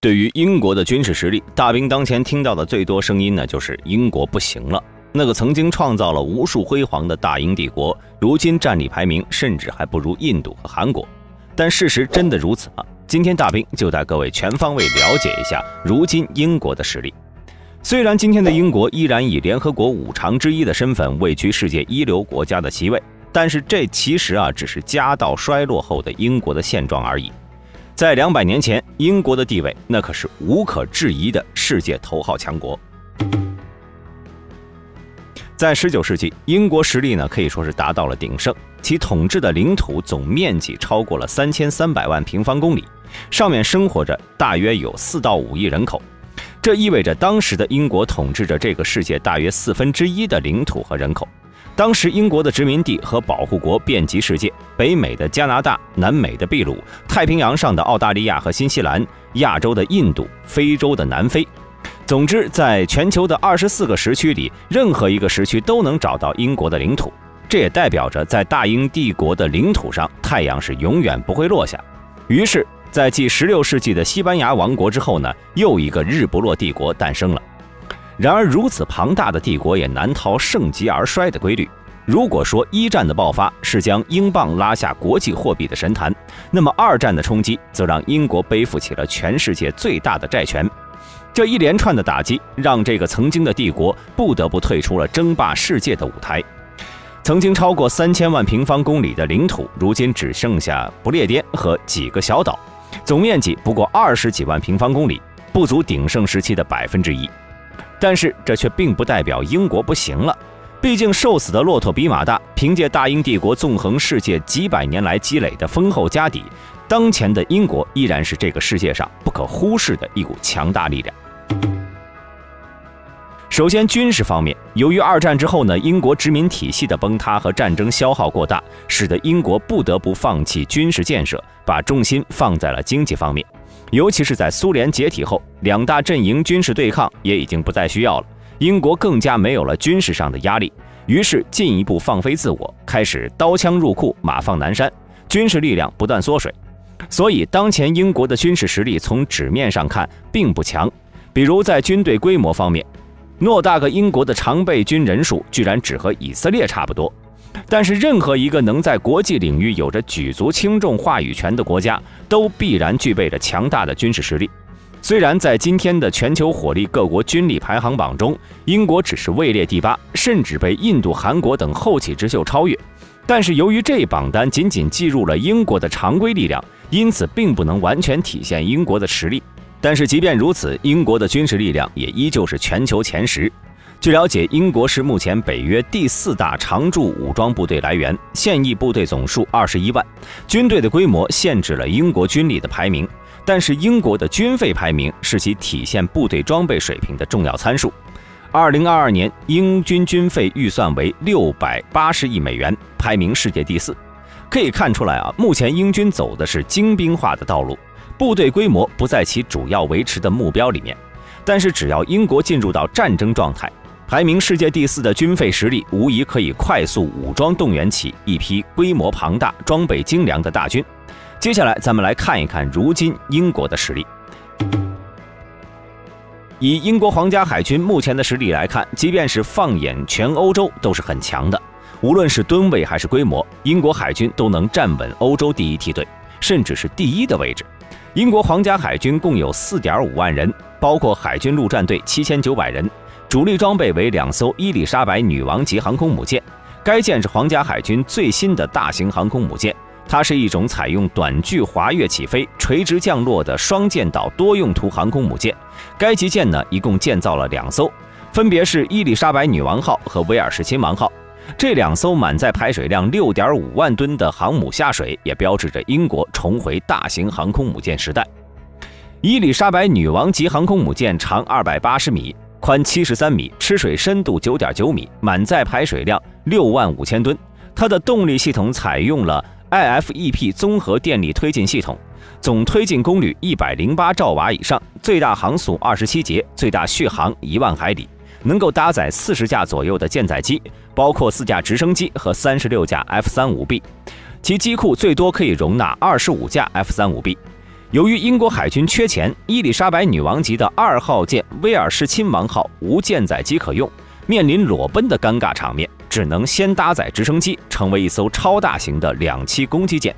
对于英国的军事实力，大兵当前听到的最多声音呢，就是英国不行了。那个曾经创造了无数辉煌的大英帝国，如今战力排名甚至还不如印度和韩国。但事实真的如此吗？今天大兵就带各位全方位了解一下如今英国的实力。虽然今天的英国依然以联合国5常之一的身份位居世界一流国家的席位，但是这其实只是家道衰落后的英国的现状而已。在200年前，英国的地位那可是无可置疑的世界头号强国。在19世纪，英国实力呢可以说是达到了鼎盛，其统治的领土总面积超过了3300万平方公里，上面生活着大约有4到5亿人口。这意味着当时的英国统治着这个世界大约1/4的领土和人口。当时英国的殖民地和保护国遍及世界，北美的加拿大、南美的秘鲁、太平洋上的澳大利亚和新西兰、亚洲的印度、非洲的南非。总之，在全球的24个时区里，任何一个时区都能找到英国的领土。这也代表着在大英帝国的领土上，太阳是永远不会落下。于是，在继16世纪的西班牙王国之后呢，又一个日不落帝国诞生了。然而，如此庞大的帝国也难逃盛极而衰的规律。如果说1战的爆发是将英镑拉下国际货币的神坛，那么2战的冲击则让英国背负起了全世界最大的债权。这一连串的打击，让这个曾经的帝国不得不退出了争霸世界的舞台。曾经超过3000万平方公里的领土，如今只剩下不列颠和几个小岛，总面积不过20几万平方公里，不足鼎盛时期的1%。但是这却并不代表英国不行了，毕竟瘦死的骆驼比马大，凭借大英帝国纵横世界几百年来积累的丰厚家底，当前的英国依然是这个世界上不可忽视的一股强大力量。首先，军事方面，由于2战之后呢，英国殖民体系的崩塌和战争消耗过大，使得英国不得不放弃军事建设，把重心放在了经济方面。尤其是在苏联解体后，2大阵营军事对抗也已经不再需要了，英国更加没有了军事上的压力，于是进一步放飞自我，开始刀枪入库，马放南山，军事力量不断缩水。所以，当前英国的军事实力从纸面上看并不强，比如在军队规模方面，偌大个英国的常备军人数居然只和以色列差不多。但是任何一个能在国际领域有着举足轻重话语权的国家，都必然具备着强大的军事实力。虽然在今天的全球火力各国军力排行榜中，英国只是位列第8，甚至被印度、韩国等后起之秀超越，但是由于这榜单仅仅计入了英国的常规力量，因此并不能完全体现英国的实力。但是即便如此，英国的军事力量也依旧是全球前10。据了解，英国是目前北约第4大常驻武装部队来源，现役部队总数21万，军队的规模限制了英国军力的排名。但是英国的军费排名是其体现部队装备水平的重要参数。2022年，英军军费预算为680亿美元，排名世界第4。可以看出来目前英军走的是精兵化的道路，部队规模不在其主要维持的目标里面。但是只要英国进入到战争状态，排名世界第4的军费实力无疑可以快速武装动员起一批规模庞大、装备精良的大军。接下来咱们来看一看如今英国的实力。以英国皇家海军目前的实力来看，即便是放眼全欧洲都是很强的，无论是吨位还是规模，英国海军都能站稳欧洲第1梯队，甚至是第1的位置。英国皇家海军共有 4.5 万人，包括海军陆战队7900人，主力装备为2艘伊丽莎白女王级航空母舰。该舰是皇家海军最新的大型航空母舰，它是一种采用短距滑跃起飞、垂直降落的双舰岛多用途航空母舰。该级舰呢，一共建造了2艘，分别是伊丽莎白女王号和威尔士亲王号。这2艘满载排水量 6.5 万吨的航母下水，也标志着英国重回大型航空母舰时代。伊丽莎白女王级航空母舰长280米，宽73米，吃水深度 9.9 米，满载排水量65000吨。它的动力系统采用了 IFEP 综合电力推进系统，总推进功率108兆瓦以上，最大航速27节，最大续航1万海里。能够搭载40架左右的舰载机，包括4架直升机和36架 F-35B， 其机库最多可以容纳25架 F-35B。由于英国海军缺钱，伊丽莎白女王级的2号舰威尔士亲王号无舰载机可用，面临裸奔的尴尬场面，只能先搭载直升机，成为一艘超大型的2栖攻击舰。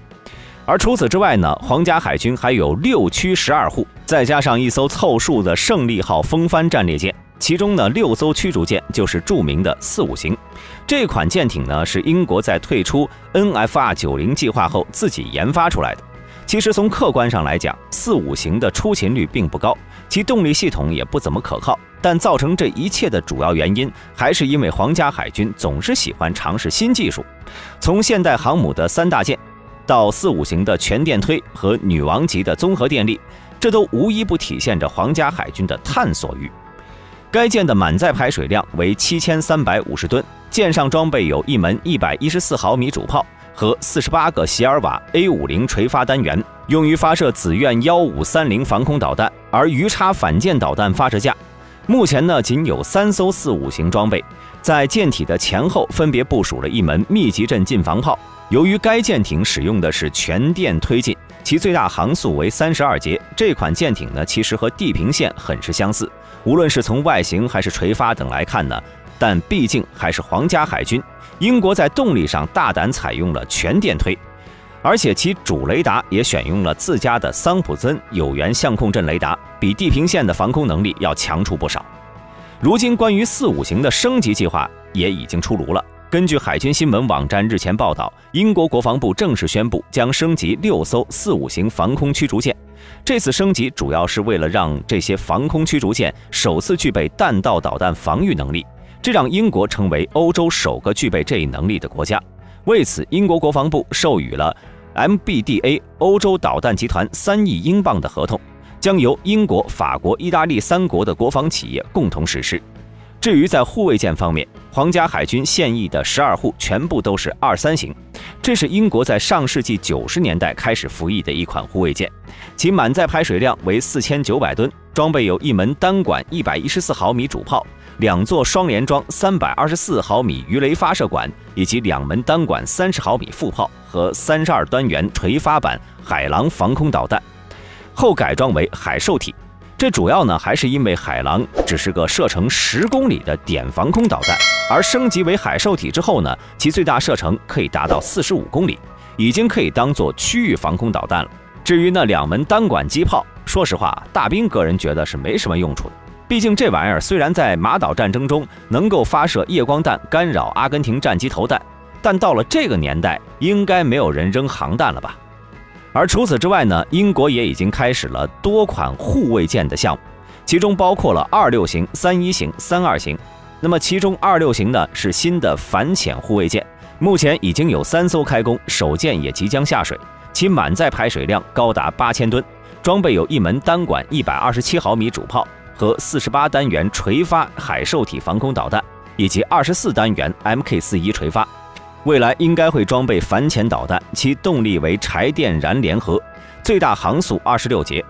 而除此之外呢，皇家海军还有6驱12护，再加上一艘凑数的胜利号风帆战列舰，其中呢6艘驱逐舰就是著名的45型。这款舰艇呢是英国在退出 NFR90 计划后自己研发出来的。其实从客观上来讲，45型的出勤率并不高，其动力系统也不怎么可靠。但造成这一切的主要原因，还是因为皇家海军总是喜欢尝试新技术。从现代航母的3大舰，到45型的全电推和女王级的综合电力，这都无一不体现着皇家海军的探索欲。该舰的满载排水量为7350吨，舰上装备有一门114毫米主炮和48个席尔瓦 A50 垂发单元，用于发射紫苑1530防空导弹，而鱼叉反舰导弹发射架。目前呢，仅有3艘45型装备，在舰体的前后分别部署了一门密集阵近防炮。由于该舰艇使用的是全电推进，其最大航速为32节。这款舰艇呢，其实和地平线很是相似，无论是从外形还是垂发等来看呢，但毕竟还是皇家海军。英国在动力上大胆采用了全电推，而且其主雷达也选用了自家的桑普森有源相控阵雷达，比地平线的防空能力要强出不少。如今关于45型的升级计划也已经出炉了。根据海军新闻网站日前报道，英国国防部正式宣布将升级6艘45型防空驱逐舰。这次升级主要是为了让这些防空驱逐舰首次具备弹道导弹防御能力，这让英国成为欧洲首个具备这一能力的国家。为此，英国国防部授予了 MBDA 欧洲导弹集团3亿英镑的合同，将由英国、法国、意大利3国的国防企业共同实施。至于在护卫舰方面，皇家海军现役的12护全部都是23型，这是英国在上世纪90年代开始服役的一款护卫舰，其满载排水量为4900吨，装备有一门单管114毫米主炮、2座双联装324毫米鱼雷发射管，以及2门单管30毫米副炮和32单元垂发版海狼防空导弹，后改装为海兽体。这主要呢还是因为海狼只是个射程10公里的点防空导弹，而升级为海兽体之后呢，其最大射程可以达到45公里，已经可以当做区域防空导弹了。至于那2门单管机炮，说实话，大兵个人觉得是没什么用处的。毕竟这玩意儿虽然在马岛战争中能够发射夜光弹干扰阿根廷战机投弹，但到了这个年代，应该没有人扔航弹了吧？而除此之外呢，英国也已经开始了多款护卫舰的项目，其中包括了26型、31型、32型。那么其中26型呢是新的反潜护卫舰，目前已经有3艘开工，首舰也即将下水，其满载排水量高达8000吨，装备有一门单管127毫米主炮和48单元垂发海兽体防空导弹，以及24单元 MK41 垂发。未来应该会装备反潜导弹，其动力为柴电燃联合，最大航速26节。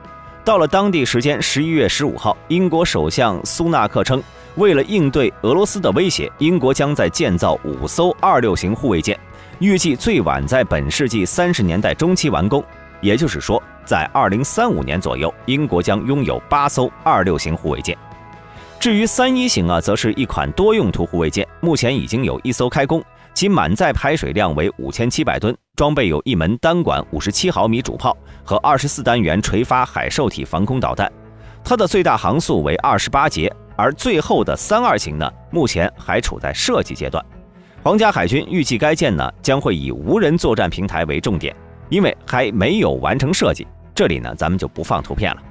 到了当地时间11月15号，英国首相苏纳克称，为了应对俄罗斯的威胁，英国将在建造5艘26型护卫舰，预计最晚在本世纪30年代中期完工。也就是说，在2035年左右，英国将拥有8艘26型护卫舰。至于31型则是一款多用途护卫舰，目前已经有1艘开工。其满载排水量为5700吨，装备有一门单管57毫米主炮和24单元垂发海兽体防空导弹，它的最大航速为28节。而最后的32型呢，目前还处在设计阶段。皇家海军预计该舰呢将会以无人作战平台为重点，因为还没有完成设计。这里呢咱们就不放图片了。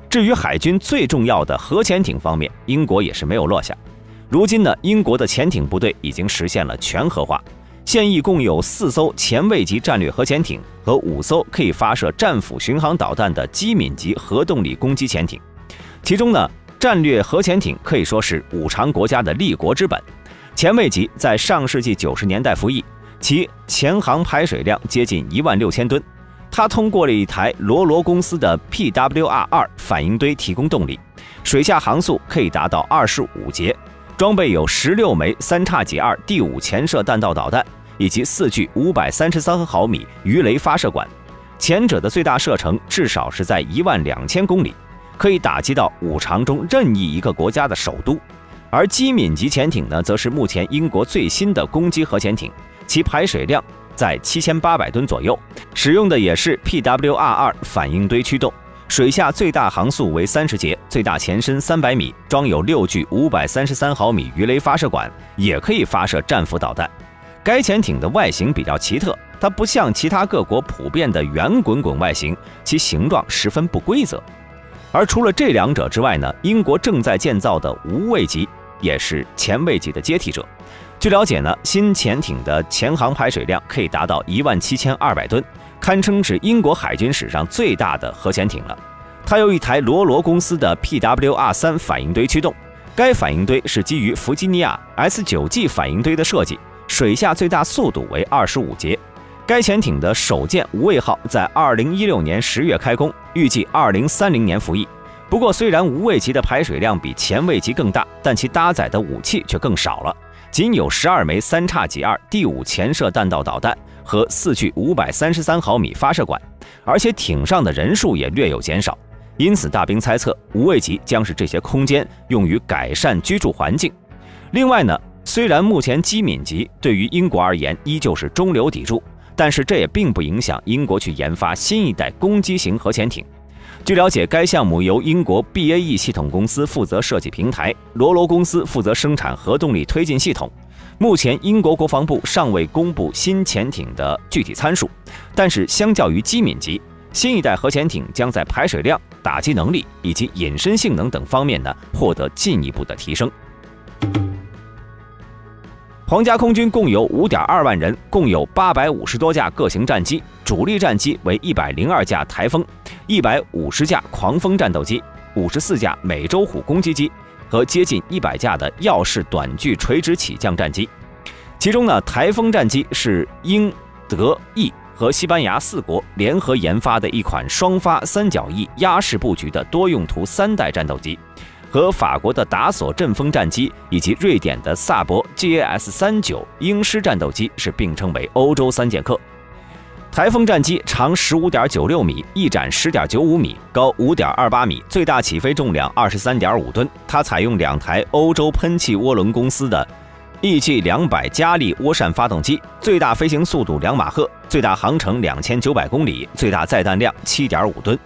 至于海军最重要的核潜艇方面，英国也是没有落下。如今呢，英国的潜艇部队已经实现了全核化，现役共有4艘前卫级战略核潜艇和5艘可以发射战斧巡航导弹的机敏级核动力攻击潜艇。其中呢，战略核潜艇可以说是5常国家的立国之本。前卫级在上世纪90年代服役，其前航排水量接近16000吨。它通过了一台罗公司的 PWR-2 反应堆提供动力，水下航速可以达到25节。装备有16枚3x2第5潜射弹道导弹，以及4具533毫米鱼雷发射管。前者的最大射程至少是在12000公里，可以打击到5常中任意一个国家的首都。而机敏级潜艇呢，则是目前英国最新的攻击核潜艇，其排水量在7800吨左右，使用的也是 PWR-2 反应堆驱动，水下最大航速为30节，最大前深300米，装有6具533毫米鱼雷发射管，也可以发射战斧导弹。该潜艇的外形比较奇特，它不像其他各国普遍的圆滚滚外形，其形状十分不规则。而除了这两者之外呢，英国正在建造的无畏级也是前卫级的接替者。据了解呢，新潜艇的前航排水量可以达到17200吨，堪称是英国海军史上最大的核潜艇了。它由一台罗公司的 PWR-3 反应堆驱动，该反应堆是基于弗吉尼亚 S9G 反应堆的设计，水下最大速度为25节。该潜艇的首舰无畏号在2016年10月开工，预计2030年服役。不过，虽然无畏级的排水量比前卫级更大，但其搭载的武器却更少了，仅有12枚3x2第5潜射弹道导弹和4具533毫米发射管，而且艇上的人数也略有减少。因此，大兵猜测无畏级将是这些空间用于改善居住环境。另外呢，虽然目前机敏级对于英国而言依旧是中流砥柱，但是这也并不影响英国去研发新一代攻击型核潜艇。据了解，该项目由英国 BAE 系统公司负责设计平台，罗公司负责生产核动力推进系统。目前，英国国防部尚未公布新潜艇的具体参数，但是相较于机敏级，新一代核潜艇将在排水量、打击能力以及隐身性能等方面呢获得进一步的提升。皇家空军共有 5.2 万人，共有850多架各型战机，主力战机为102架台风、150架狂风战斗机、54架美洲虎攻击机和接近100架的耀式短距垂直起降战机。其中呢，台风战机是英、德、意和西班牙4国联合研发的一款双发三角翼压式布局的多用途3代战斗机。和法国的达索阵风战机以及瑞典的萨博 GAS-39 鹰狮战斗机是并称为欧洲3剑客。台风战机长 15.96 米，翼展 10.95 米，高 5.28 米，最大起飞重量 23.5 吨。它采用2台欧洲喷气涡轮公司的 EG200 加力涡扇发动机，最大飞行速度2马赫，最大航程2900公里，最大载弹量 7.5 吨。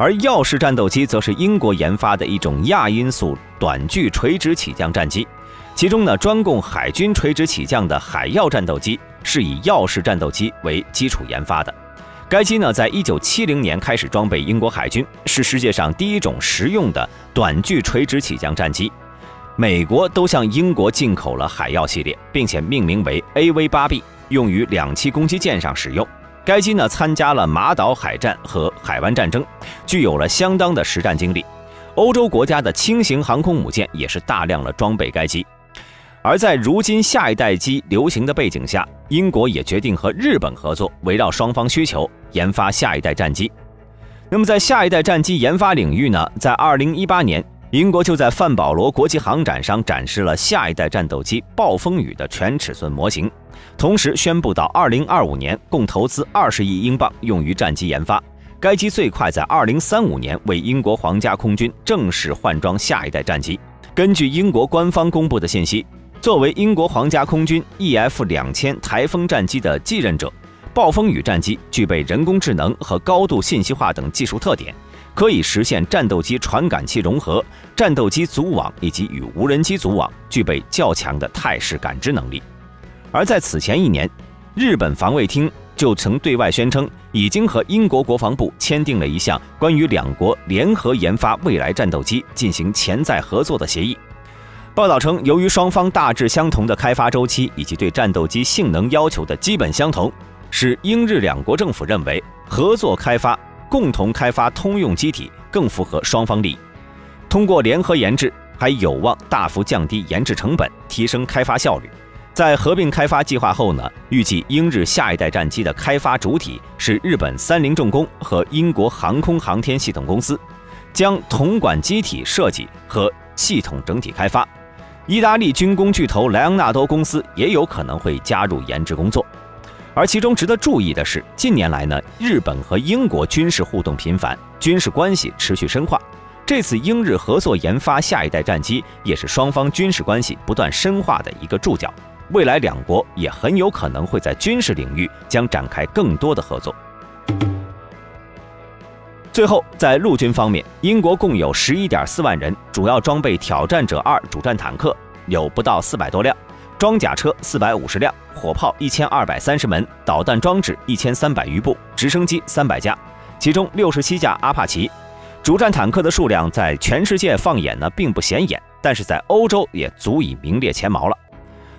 而耀式战斗机则是英国研发的一种亚音速短距垂直起降战机，其中呢，专供海军垂直起降的海耀战斗机是以耀式战斗机为基础研发的。该机呢，在1970年开始装备英国海军，是世界上第一种实用的短距垂直起降战机。美国都向英国进口了海耀系列，并且命名为 AV-8B， 用于2栖攻击舰上使用。该机呢参加了马岛海战和海湾战争，具有了相当的实战经历。欧洲国家的轻型航空母舰也是大量的装备该机。而在如今下一代机流行的背景下，英国也决定和日本合作，围绕双方需求研发下一代战机。那么在下一代战机研发领域呢，在2018年，英国就在范保罗国际航展上展示了下一代战斗机暴风雨的全尺寸模型，同时宣布到2025年共投资20亿英镑用于战机研发。该机最快在2035年为英国皇家空军正式换装下一代战机。根据英国官方公布的信息，作为英国皇家空军 EF-2000 台风战机的继任者，暴风雨战机具备人工智能和高度信息化等技术特点，可以实现战斗机传感器融合、战斗机组网以及与无人机组网，具备较强的态势感知能力。而在此前1年，日本防卫厅就曾对外宣称，已经和英国国防部签订了一项关于2国联合研发未来战斗机进行潜在合作的协议。报道称，由于双方大致相同的开发周期以及对战斗机性能要求的基本相同，使英日2国政府认为合作开发、共同开发通用机体更符合双方利益。通过联合研制，还有望大幅降低研制成本，提升开发效率。在合并开发计划后呢，预计英日下一代战机的开发主体是日本三菱重工和英国航空航天系统公司，将统管机体设计和系统整体开发。意大利军工巨头莱昂纳多公司也有可能会加入研制工作。而其中值得注意的是，近年来呢，日本和英国军事互动频繁，军事关系持续深化。这次英日合作研发下一代战机，也是双方军事关系不断深化的一个注脚。未来两国也很有可能会在军事领域将展开更多的合作。最后，在陆军方面，英国共有11.4万人，主要装备挑战者2主战坦克有不到400多辆，装甲车450辆，火炮1230门，导弹装置1300余部，直升机300架，其中67架阿帕奇。主战坦克的数量在全世界放眼呢并不显眼，但是在欧洲也足以名列前茅了。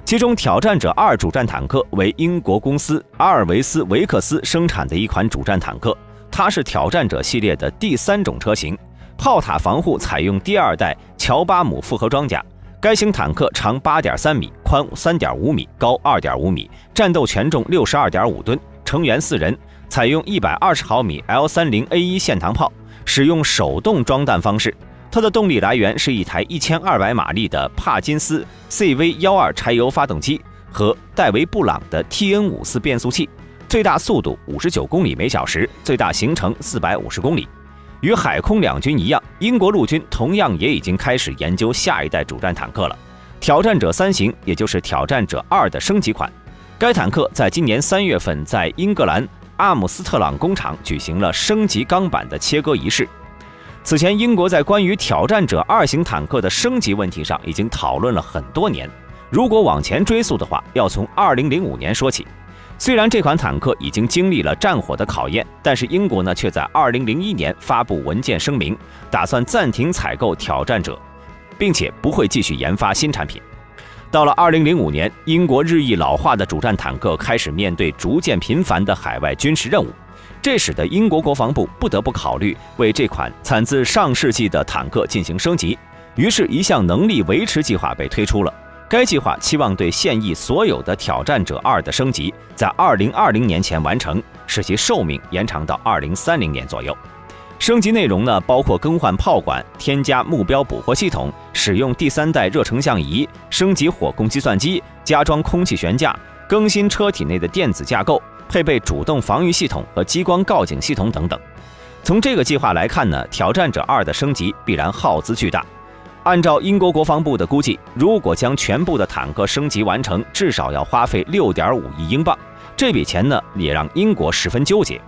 其中挑战者2主战坦克为英国公司阿尔维斯维克斯生产的一款主战坦克，它是挑战者系列的第3种车型，炮塔防护采用第2代乔巴姆复合装甲。该型坦克长8.3米，宽3.5米，高2.5米，战斗权重62.5吨，成员4人，采用120毫米 L30A1 线膛炮，使用手动装弹方式。它的动力来源是一台1200马力的帕金斯 CV12 柴油发动机和戴维布朗的 TN54 变速器，最大速度59公里每小时，最大行程450公里。与海空两军一样，英国陆军同样也已经开始研究下一代主战坦克了。挑战者3型，也就是挑战者2的升级款。该坦克在今年3月份在英格兰阿姆斯特朗工厂举行了升级钢板的切割仪式。此前，英国在关于挑战者2型坦克的升级问题上已经讨论了很多年。如果往前追溯的话，要从2005年说起。虽然这款坦克已经经历了战火的考验，但是英国呢却在2001年发布文件声明，打算暂停采购挑战者，并且不会继续研发新产品。到了2005年，英国日益老化的主战坦克开始面对逐渐频繁的海外军事任务，这使得英国国防部不得不考虑为这款产自上世纪的坦克进行升级。于是，一项能力维持计划被推出了。该计划期望对现役所有的挑战者2的升级在2020年前完成，使其寿命延长到2030年左右。升级内容呢，包括更换炮管、添加目标捕获系统、使用第3代热成像仪、升级火控计算机、加装空气悬架、更新车体内的电子架构、配备主动防御系统和激光告警系统等等。从这个计划来看呢，挑战者2的升级必然耗资巨大。按照英国国防部的估计，如果将全部的坦克升级完成，至少要花费6.5亿英镑。这笔钱呢，也让英国十分纠结。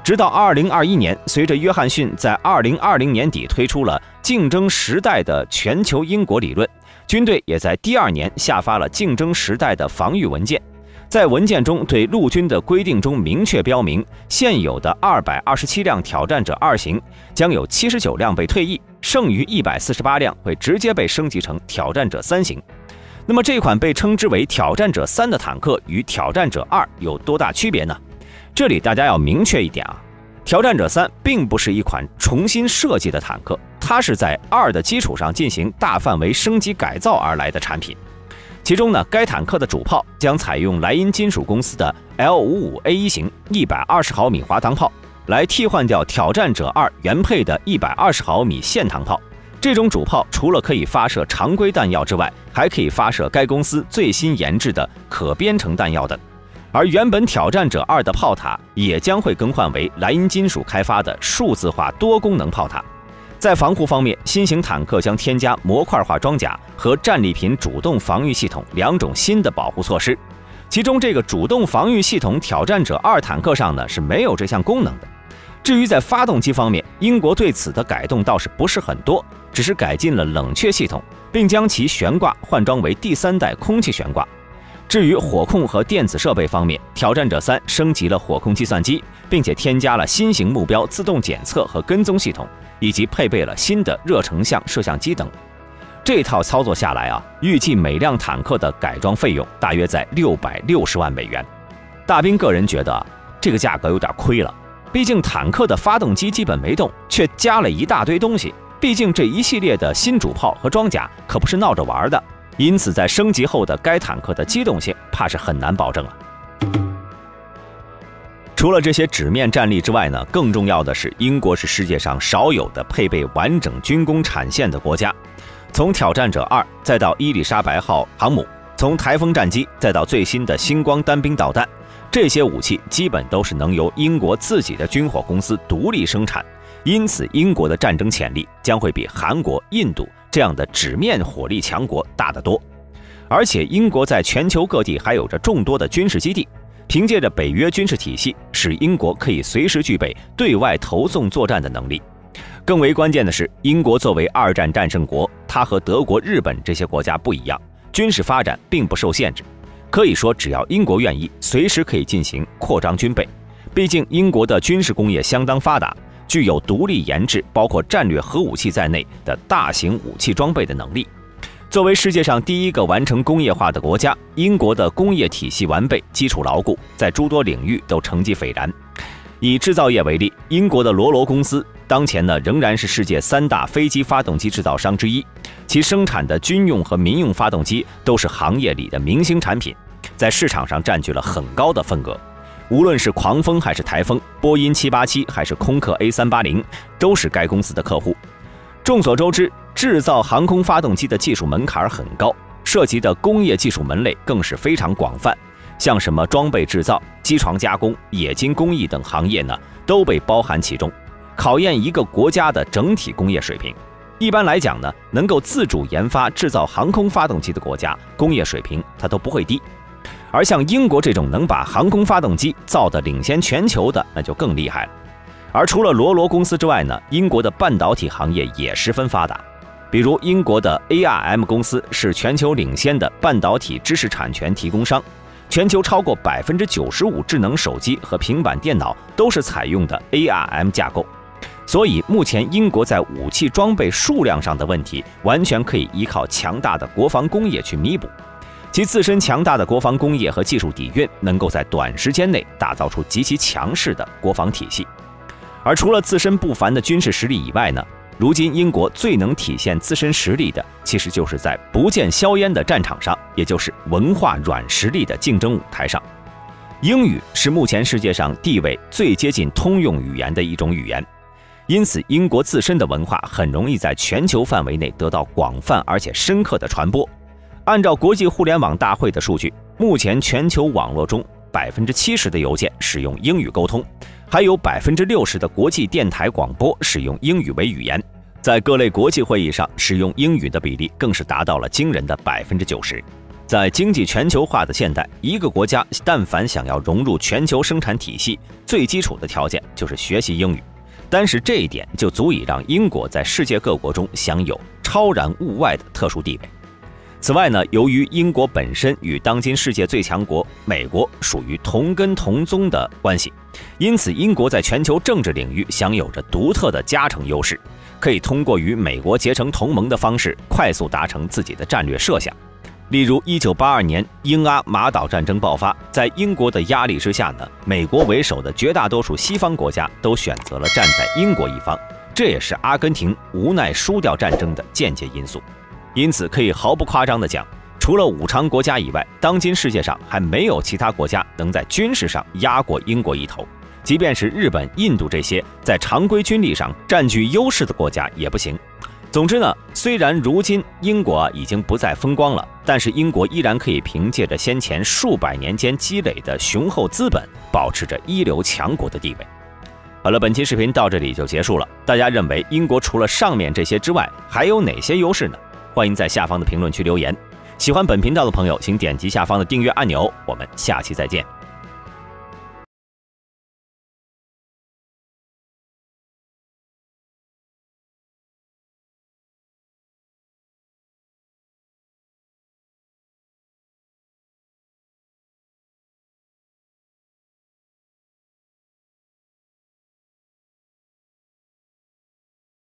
直到2021年，随着约翰逊在2020年底推出了竞争时代的全球英国理论，军队也在第2年下发了竞争时代的防御文件。在文件中对陆军的规定中明确标明，现有的227辆挑战者2型将有79辆被退役，剩余148辆会直接被升级成挑战者3型。那么这款被称之为挑战者3的坦克与挑战者2有多大区别呢？这里大家要明确一点啊，挑战者3并不是一款重新设计的坦克，它是在2的基础上进行大范围升级改造而来的产品。其中呢，该坦克的主炮将采用莱茵金属公司的 L55A1 型120毫米滑膛炮，来替换掉挑战者2原配的120毫米线膛炮。这种主炮除了可以发射常规弹药之外，还可以发射该公司最新研制的可编程弹药等。而原本挑战者2的炮塔也将会更换为莱茵金属开发的数字化多功能炮塔。在防护方面，新型坦克将添加模块化装甲和战利品主动防御系统2种新的保护措施。其中这个主动防御系统挑战者2坦克上呢是没有这项功能的。至于在发动机方面，英国对此的改动倒是不是很多，只是改进了冷却系统，并将其悬挂换装为第3代空气悬挂。至于火控和电子设备方面，挑战者3升级了火控计算机，并且添加了新型目标自动检测和跟踪系统，以及配备了新的热成像摄像机等。这套操作下来啊，预计每辆坦克的改装费用大约在660万美元。大兵个人觉得这个价格有点亏了，毕竟坦克的发动机基本没动，却加了一大堆东西。毕竟这一系列的新主炮和装甲可不是闹着玩的，因此在升级后的该坦克的机动性怕是很难保证了。除了这些纸面战力之外呢，更重要的是，英国是世界上少有的配备完整军工产线的国家。从挑战者2再到伊丽莎白号航母，从台风战机再到最新的星光单兵导弹，这些武器基本都是能由英国自己的军火公司独立生产，因此英国的战争潜力将会比韩国、印度这样的纸面火力强国大得多。而且英国在全球各地还有着众多的军事基地，凭借着北约军事体系，使英国可以随时具备对外投送作战的能力。更为关键的是，英国作为2战战胜国，它和德国、日本这些国家不一样，军事发展并不受限制。可以说，只要英国愿意，随时可以进行扩张军备。毕竟，英国的军事工业相当发达，具有独立研制包括战略核武器在内的大型武器装备的能力。作为世界上第一个完成工业化的国家，英国的工业体系完备，基础牢固，在诸多领域都成绩斐然。以制造业为例，英国的罗罗公司当前仍然是世界3大飞机发动机制造商之一，其生产的军用和民用发动机都是行业里的明星产品，在市场上占据了很高的份额。无论是狂风还是台风，波音787还是空客 A380，都是该公司的客户。众所周知，制造航空发动机的技术门槛很高，涉及的工业技术门类更是非常广泛，像什么装备制造、机床加工、冶金工艺等行业都被包含其中，考验一个国家的整体工业水平。一般来讲能够自主研发制造航空发动机的国家，工业水平它都不会低。而像英国这种能把航空发动机造得领先全球的，那就更厉害了。而除了罗罗公司之外英国的半导体行业也十分发达。比如英国的 ARM 公司是全球领先的半导体知识产权提供商，全球超过95%智能手机和平板电脑都是采用的 ARM 架构。所以目前英国在武器装备数量上的问题，完全可以依靠强大的国防工业去弥补。其自身强大的国防工业和技术底蕴，能够在短时间内打造出极其强势的国防体系。而除了自身不凡的军事实力以外如今英国最能体现自身实力的，其实就是在不见硝烟的战场上，也就是文化软实力的竞争舞台上。英语是目前世界上地位最接近通用语言的一种语言，因此英国自身的文化很容易在全球范围内得到广泛而且深刻的传播。按照国际互联网大会的数据，目前全球网络中70%的邮件使用英语沟通，还有60%的国际电台广播使用英语为语言。在各类国际会议上，使用英语的比例更是达到了惊人的90%。在经济全球化的现代，一个国家但凡想要融入全球生产体系，最基础的条件就是学习英语。单是这一点就足以让英国在世界各国中享有超然物外的特殊地位。此外由于英国本身与当今世界最强国美国属于同根同宗的关系，因此英国在全球政治领域享有着独特的加成优势，可以通过与美国结成同盟的方式，快速达成自己的战略设想。例如1982年英阿马岛战争爆发，在英国的压力之下美国为首的绝大多数西方国家都选择了站在英国一方，这也是阿根廷无奈输掉战争的间接因素。因此可以毫不夸张地讲，除了5常国家以外，当今世界上还没有其他国家能在军事上压过英国一头。即便是日本、印度这些在常规军力上占据优势的国家也不行。总之虽然如今英国已经不再风光了，但是英国依然可以凭借着先前数百年间积累的雄厚资本，保持着一流强国的地位。好了，本期视频到这里就结束了。大家认为英国除了上面这些之外，还有哪些优势呢？欢迎在下方的评论区留言。喜欢本频道的朋友，请点击下方的订阅按钮。我们下期再见。